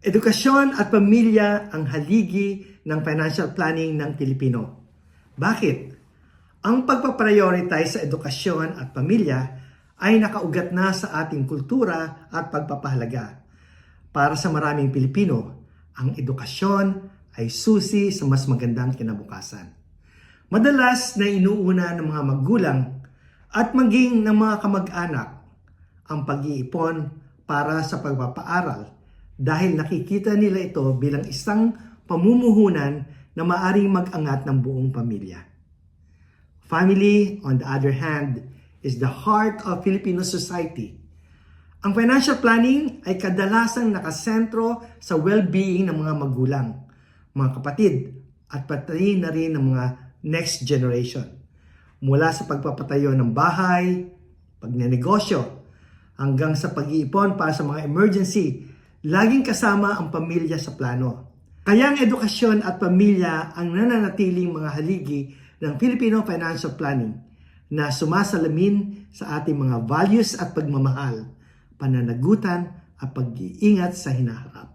Edukasyon at pamilya ang haligi ng financial planning ng Pilipino. Bakit? Ang pagpaprioritize sa edukasyon at pamilya ay nakaugat na sa ating kultura at pagpapahalaga. Para sa maraming Pilipino, ang edukasyon ay susi sa mas magandang kinabukasan. Madalas na inuuna ng mga magulang at maging ng mga kamag-anak ang pag-iipon para sa pagpapaaral dahil nakikita nila ito bilang isang pamumuhunan na maaring mag-angat ng buong pamilya. Family, on the other hand, is the heart of Filipino society. Ang financial planning ay kadalasang nakasentro sa well-being ng mga magulang, mga kapatid, at pati na rin ng mga next generation. Mula sa pagpapatayo ng bahay, pagnenegosyo, hanggang sa pag-iipon para sa mga emergency, laging kasama ang pamilya sa plano. Kaya ang edukasyon at pamilya ang nananatiling mga haligi ng Filipino financial planning na sumasalamin sa ating mga values at pagmamahal, pananagutan at pag-iingat sa hinaharap.